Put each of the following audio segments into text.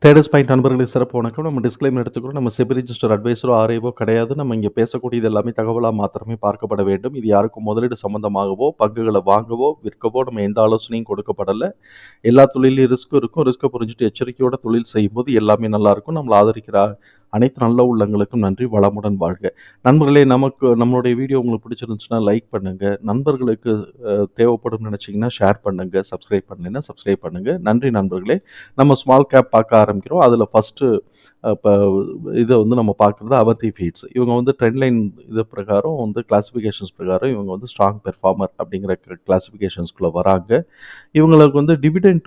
Traders point நண்பர்களுக்கு சிறப்பு வணக்கம். நம்ம டிஸ்க்ளைமர் எடுத்துக்கிறோம். நம்ம செபி ரிஜிஸ்டர் அட்வைஸரோ ஆர்ஐவோ கிடையாது. நம்ம இங்கே பேசக்கூடியது எல்லாமே தகவலாக மாத்திரமே பார்க்கப்பட வேண்டும். இது யாருக்கும் முதலீடு சம்பந்தமாகவோ பங்குகளை வாங்கவோ விற்கவோ நம்ம எந்த ஆலோசனையும் கொடுக்கப்படலை. எல்லா தொழிலையும் ரிஸ்க் இருக்கும். ரிஸ்க்கை புரிஞ்சுட்டு எச்சரிக்கையோட தொழில் செய்யும்போது எல்லாமே நல்லா இருக்கும். நம்மளை ஆதரிக்கிற அனைத்து நல்ல உள்ளங்களுக்கும் நன்றி. வளமுடன் வாழ்க. நண்பர்களே, நம்மளுடைய வீடியோ உங்களுக்கு பிடிச்சிருந்துச்சுன்னா லைக் பண்ணுங்க. நண்பர்களுக்கு தேவைப்படும் நினச்சிங்கன்னா ஷேர் பண்ணுங்க. சப்ஸ்கிரைப் பண்ணலைன்னா சப்ஸ்கிரைப் பண்ணுங்க. நன்றி நண்பர்களே. நம்ம ஸ்மால் கேப் பார்க்க ஆரம்பிக்கிறோம். அதில் ஃபஸ்ட்டு இப்போ இதை நம்ம பார்க்குறது அவந்தி ஃபீட்ஸ். இவங்க ட்ரெண்ட் லைன் இது பிரகாரம் கிளாஸிஃபிகேஷன்ஸ் பிரகாரம் இவங்க ஸ்ட்ராங் பெர்ஃபார்மர் அப்படிங்கிற கிளாஸிஃபிகேஷன்ஸ்குள்ளே வராங்க. இவங்களுக்கு டிவிடெண்ட்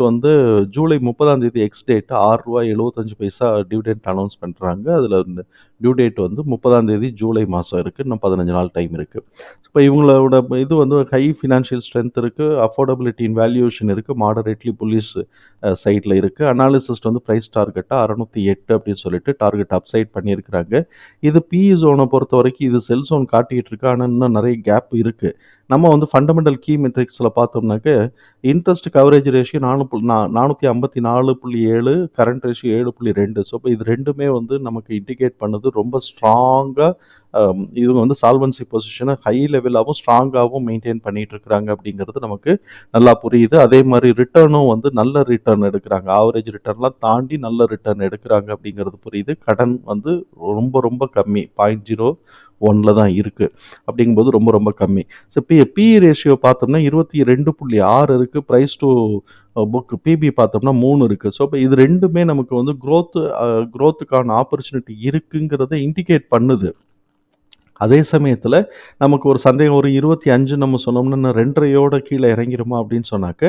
ஜூலை 30ஆம் தேதி எக்ஸ் டேட் ₹6.75 டிவிடெண்ட் அனௌன்ஸ் பண்ணுறாங்க. அதில் டியூ டேட் 30ஆம் தேதி ஜூலை மாதம் இருக்குது. இன்னும் 15 நாள் டைம் இருக்குது. இப்போ இவங்களோட இது ஹை ஃபினான்ஷியல் ஸ்ட்ரென்த் இருக்குது, அஃபோர்டபிலிட்டி இன் வேல்யூஷன் இருக்குது, மாடரேட்லி புல்லிஷ் சைடில் இருக்குது. அனாலிசிஸ்ட் ப்ரைஸ் டார்கெட்டாக 608 அப்படின்னு சொல்லிட்டு டார்கெட் அப்சைட் பண்ணியிருக்கிறாங்க. இது பிஇ ஜோனை பொறுத்த வரைக்கும் இது செல் ஜோன் காட்டிகிட்டு இருக்கு. ஆனால் இன்னும் நிறைய கேப் இருக்குது. நம்ம ஃபண்டமெண்டல் கீ மெட்ரிக்ஸில் பார்த்தோம்னாக்க interest coverage ratio 454.7, current ratio 7.2. So இப்போ இது ரெண்டுமே நமக்கு இண்டிகேட் பண்ணுது ரொம்ப ஸ்ட்ராங்காக இவங்க சால்வன்சி பொசிஷனை ஹை லெவலாகவும் ஸ்ட்ராங்காகவும் மெயின்டைன் பண்ணிட்டு இருக்கிறாங்க அப்படிங்கிறது நமக்கு நல்லா புரியுது. அதே மாதிரி ரிட்டர்னும் நல்ல ரிட்டர்ன் எடுக்கிறாங்க. ஆவரேஜ் ரிட்டர்ன்லாம் தாண்டி நல்ல ரிட்டர்ன் எடுக்கிறாங்க அப்படிங்கிறது புரியுது. கடன் ரொம்ப ரொம்ப கம்மி, 0.01 தான் இருக்குது. அப்படிங்கும்போது ரொம்ப ரொம்ப கம்மி. ஸோ பிஇ ரேஷியோ பார்த்தோம்னா 22.6 இருக்குது. ப்ரைஸ் டு புக் பிபி பார்த்தோம்னா 3 இருக்குது. ஸோ இப்போ இது ரெண்டுமே நமக்கு க்ரோத்துக்கான ஆப்பர்ச்சுனிட்டி இருக்குங்கிறத இண்டிகேட் பண்ணுது. அதே சமயத்தில் நமக்கு ஒரு சந்தேகம், ஒரு 25 நம்ம சொன்னோம்னா 2.5யோட கீழே இறங்கிருமா அப்படின்னு சொன்னாக்க,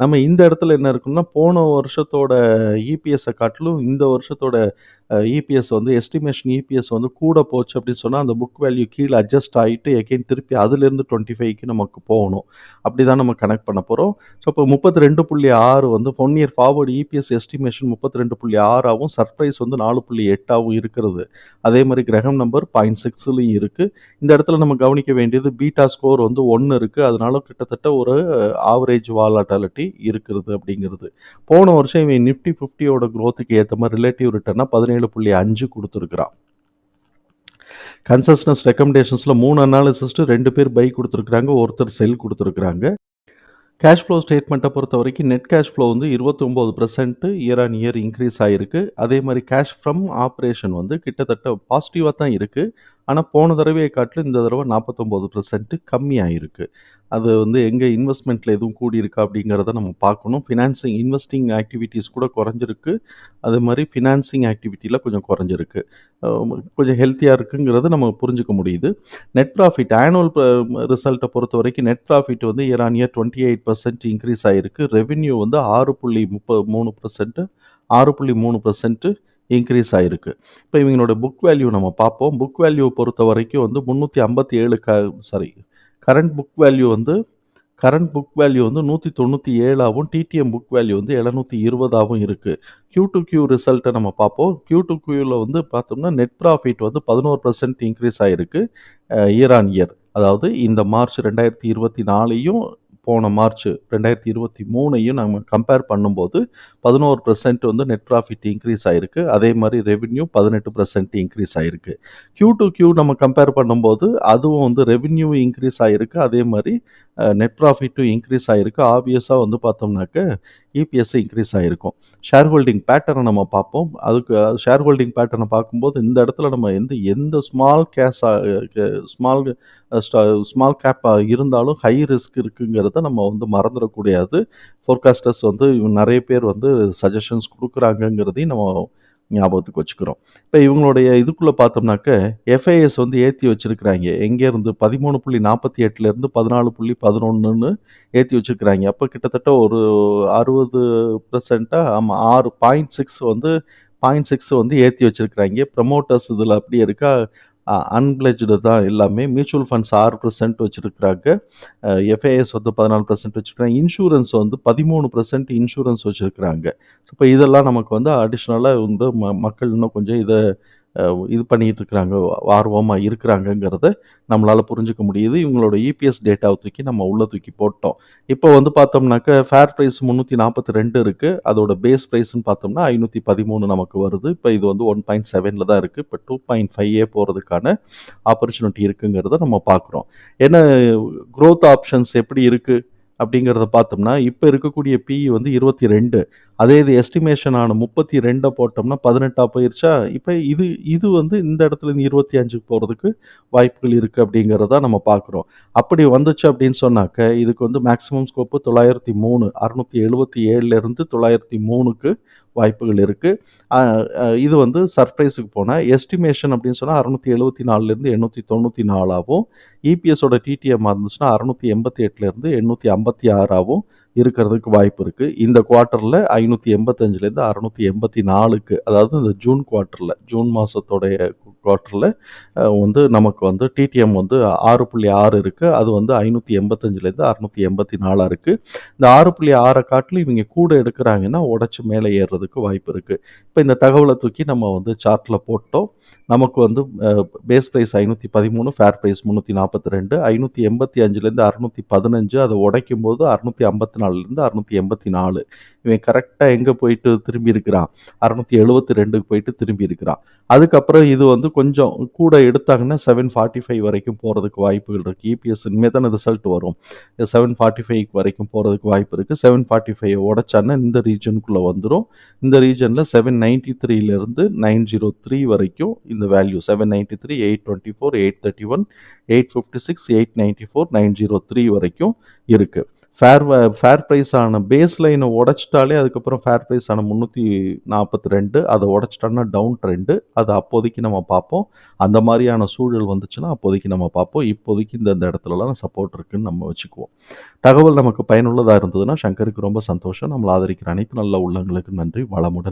நம்ம இந்த இடத்துல என்ன இருக்குன்னா, போன வருஷத்தோட இபிஎஸ்ஸை காட்டிலும் இந்த வருஷத்தோட இபிஎஸ் எஸ்டிமேஷன் இபிஎஸ் கூட போச்சு அப்படின்னு சொன்னால் அந்த புக் வேல்யூ கீழே அட்ஜஸ்ட் ஆகிட்டு எகெயின் திருப்பி அதுலேருந்து 25க்கு நமக்கு போகணும். அப்படி தான் நம்ம கனெக்ட் பண்ண போகிறோம். ஸோ இப்போ 32.6 1 இயர் ஃபார்வர்டு இபிஎஸ் எஸ்டிமேஷன் 32.6ஆகவும் சர்ப்ரைஸ் 4.8ஆகவும் இருக்கிறது. அதே மாதிரி கிரகம் நம்பர் 0.6லையும் இருக்குது. இந்த இடத்துல நம்ம கவனிக்க வேண்டியது பீட்டா ஸ்கோர் 1 இருக்குது. அதனால கிட்டத்தட்ட ஒரு ஆவரேஜ் வாலட்டாலிட்டி இருக்கிறது அப்படிங்கிறது. போன வருஷம் இவன் நிஃப்டி 50யோட க்ரோத்துக்கு ஏற்ற மாதிரி ரிலேட்டிவ் ரிட்டர்னாக 17.5 கொடுத்துருக்குறான். கன்சஸ்னஸ் ரெக்கமெண்டேஷன்ஸில் 3 அனாலிசிஸ்ட்டு 2 பேர் பை கொடுத்துருக்குறாங்க, ஒருத்தர் செல் கொடுத்துருக்குறாங்க. கேஷ் ஃப்ளோ ஸ்டேட்மெண்ட்டை பொறுத்த வரைக்கும் net cash flow 29% year on year increase ஆகிருக்கு. அதே மாதிரி கேஷ் ஃப்ரம் ஆப்ரேஷன் கிட்டத்தட்ட பாசிட்டிவாக தான் இருக்குது. ஆனால் போன தடவையை காட்டிலும் இந்த தடவை 49% கம்மியாகிருக்கு. அது எங்கே இன்வெஸ்ட்மெண்ட்டில் எதுவும் கூடியிருக்கா அப்படிங்கிறத நம்ம பார்க்கணும். இன்வெஸ்டிங் ஆக்டிவிட்டீஸ் கூட குறைஞ்சிருக்கு. அதே மாதிரி ஃபினான்சிங் ஆக்டிவிட்டியில் கொஞ்சம் குறைஞ்சிருக்கு. கொஞ்சம் ஹெல்த்தியாக இருக்குங்கிறத நம்ம புரிஞ்சுக்க முடியுது. நெட் ப்ராஃபிட் ஆனுவல் ரிசல்ட்டை பொறுத்த வரைக்கும் net profit year on year 28% increase ஆகிருக்கு. ரெவென்யூ 6.3% இன்க்ரீஸ் ஆகிருக்கு. இப்போ இவங்களோட புக் வேல்யூ நம்ம பார்ப்போம். புக் வேல்யூ பொறுத்த வரைக்கும் 357 கரண்ட் புக் வேல்யூ 197ஆகவும் டிடிஎம் புக் வேல்யூ 720ஆகவும் இருக்குது. Q2Q ரிசல்ட்டை நம்ம பார்ப்போம். Q2Qவில் பார்த்தோம்னா நெட் ப்ராஃபிட் 11% இன்க்ரீஸ் ஆகிருக்கு இயர் ஆன் இயர். அதாவது இந்த மார்ச் 2024ஐயும் போன மார்ச் 2023ஐயும் நம்ம கம்பேர் பண்ணும்போது 11% நெட் ப்ராஃபிட் இன்க்ரீஸ் ஆகிருக்கு. அதே மாதிரி ரெவென்யூ 18% இன்க்ரீஸ் ஆகிருக்கு. Q2Q நம்ம கம்பேர் பண்ணும்போது அதுவும் ரெவென்யூ இன்க்ரீஸ் ஆகிருக்கு. அதே மாதிரி நெட் ப்ராஃபிட்டும் இன்க்ரீஸ் ஆகிருக்கு. ஆப்வியஸாக பார்த்தோம்னாக்க இபிஎஸ் இன்க்ரீஸ் ஆகிருக்கும். ஷேர் ஹோல்டிங் பேட்டர்னை நம்ம பார்ப்போம். அதுக்கு ஷேர் ஹோல்டிங் பேட்டர்னை பார்க்கும்போது இந்த இடத்துல நம்ம எந்த ஸ்மால் கேப்பாக இருந்தாலும் ஹை ரிஸ்க் இருக்குங்கிறத நம்ம மறந்துடக்கூடாது. ஃபோர்காஸ்டர்ஸ் நிறைய பேர் சஜஷன்ஸ் கொடுக்குறாங்கங்கிறதையும் நம்ம ஞாபகத்துக்கு வச்சுக்கிறோம். இப்போ இவங்களுடைய இதுக்குள்ளே பார்த்தோம்னாக்க எஃப்ஐஎஸ் ஏற்றி வச்சுருக்கிறாங்க. எங்கேருந்து 13.48லேருந்து 14.11ன்னு ஏற்றி வச்சுருக்கிறாங்க. அப்போ கிட்டத்தட்ட ஒரு 60%, ஆமாம் 0.6 ஏற்றி வச்சுருக்கிறாங்க. ப்ரமோட்டர்ஸ் இதில் அப்படியே இருக்கா, அன்பிளஜ்டு தான் எல்லாமே. மியூச்சுவல் ஃபண்ட்ஸ் 6% வச்சுருக்கிறாங்க. எஃப்ஐஎஸ் 14% வச்சுருக்காங்க. இன்சூரன்ஸ் 13% இன்சூரன்ஸ் வச்சுருக்கிறாங்க. இப்போ இதெல்லாம் நமக்கு அடிஷ்னலாக மக்கள் இன்னும் கொஞ்சம் இதை இது பண்ணிட்டு இருக்கிறாங்க, ஆர்வமா இருக்கிறாங்கங்கிறத நம்மளால புரிஞ்சுக்க முடியுது. இவங்களோட இபிஎஸ் டேட்டாவ தூக்கி நம்ம உள்ள தூக்கி போட்டோம். இப்போ வந்து பார்த்தோம்னாக்க, ஃபேர் பிரைஸ் 342 இருக்கு. அதோட பேஸ் பிரைஸ்ன்னு பார்த்தோம்னா 513 நமக்கு வருது. இப்ப இது வந்து 1.7ல தான் இருக்கு. இப்ப 2.5 போறதுக்கான ஆப்பர்ச்சுனிட்டி இருக்குங்கிறத நம்ம பார்க்குறோம். ஏன்னா குரோத் ஆப்ஷன்ஸ் எப்படி இருக்கு அப்படிங்கிறத பார்த்தோம்னா, இப்ப இருக்கக்கூடிய பிஇ வந்து 22. அதே இது எஸ்டிமேஷன் ஆன 32 போட்டோம்னா 18ஆ போயிருச்சா? இப்ப இது இது வந்து இந்த இடத்துல இருந்து 25க்கு போறதுக்கு வாய்ப்புகள் இருக்கு அப்படிங்கிறத நம்ம பார்க்குறோம். அப்படி வந்துச்சு அப்படின்னு சொன்னாக்க, இதுக்கு வந்து மேக்ஸிமம் ஸ்கோப் 903 677 இருந்து 903க்கு வாய்ப்புகள் இருக்கு. அ அ இது வந்து சர்ப்ரைஸுக்கு போனா, எஸ்டிமேஷன் அப்படின்னு சொன்னா 674லேருந்து 894ஆவும், இபிஎஸோட டிடிஎம்மா இருந்துச்சுன்னா 688லேருந்து 856ஆவும் இருக்கிறதுக்கு வாய்ப்பு இருக்கு. இந்த குவார்ட்டர்ல 585லேருந்து 684க்கு, அதாவது இந்த ஜூன் குவார்ட்டர்ல, ஜூன் மாசத்தோடைய குவார்ட்டர்ல வந்து நமக்கு வந்து டிடிஎம் வந்து 6.6 இருக்கு. அது வந்து 585லேருந்து 684 இருக்கு. இந்த 6.6 காட்டிலும் இவங்க கூட எடுக்கிறாங்கன்னா, உடைச்சு மேலே ஏறுறதுக்கு வாய்ப்பு இருக்கு. இப்ப இந்த தகவல தூக்கி நம்ம வந்து சார்ட்ல போட்டோம். நமக்கு வந்து பேஸ் பிரைஸ் 513, ஃபேர் பிரைஸ் 342, 585லேருந்து 615, அத உடைக்கும்போது 654லேருந்து 684. இவன் கரெக்ட்டா எங்க போயிட்டு திரும்பி இருக்கிறான்? 672க்கு போயிட்டு திரும்பி இருக்கிறான். அதுக்கப்புறம் இது வந்து கொஞ்சம் கூட எடுத்தாங்கன்னா 745 வரைக்கும் போறதுக்கு வாய்ப்புகள் இருக்கு. இபிஎஸ் இனிமே தானே ரிசல்ட் வரும். 745 வரைக்கும் போறதுக்கு வாய்ப்பு இருக்கு. 745 உடைச்சான்னா இந்த ரீஜனுக்குள்ள வந்துரும். இந்த ரீஜன்ல 793லேருந்து 903 வரைக்கும் இந்த வேல்யூ 793, 824, 831, 856, 894, 903 வரைக்கும் இருக்கு. ஃபேர் பிரைஸ் ஆன பேஸ் லைனை உடைச்சிட்டாலே அதுக்கப்புறம் ஃபேர் பிரைஸ் ஆன 342 அதை உடைச்சிட்டோம்னா டவுன் ட்ரெண்டு. அது அப்போதைக்கு நம்ம பார்ப்போம். அந்த மாதிரியான சூழல் வந்துச்சுன்னா அப்போதைக்கு நம்ம பார்ப்போம். இப்போதைக்கு இந்த இடத்துலலாம் சப்போர்ட் இருக்குன்னு நம்ம வச்சுக்குவோம். தகவல் நமக்கு பயனுள்ளதாக இருந்ததுன்னா சங்கருக்கு ரொம்ப சந்தோஷம். நம்மளை ஆதரிக்கிற அனைத்து நல்ல உள்ளங்களுக்கு நன்றி. வளமுடன்.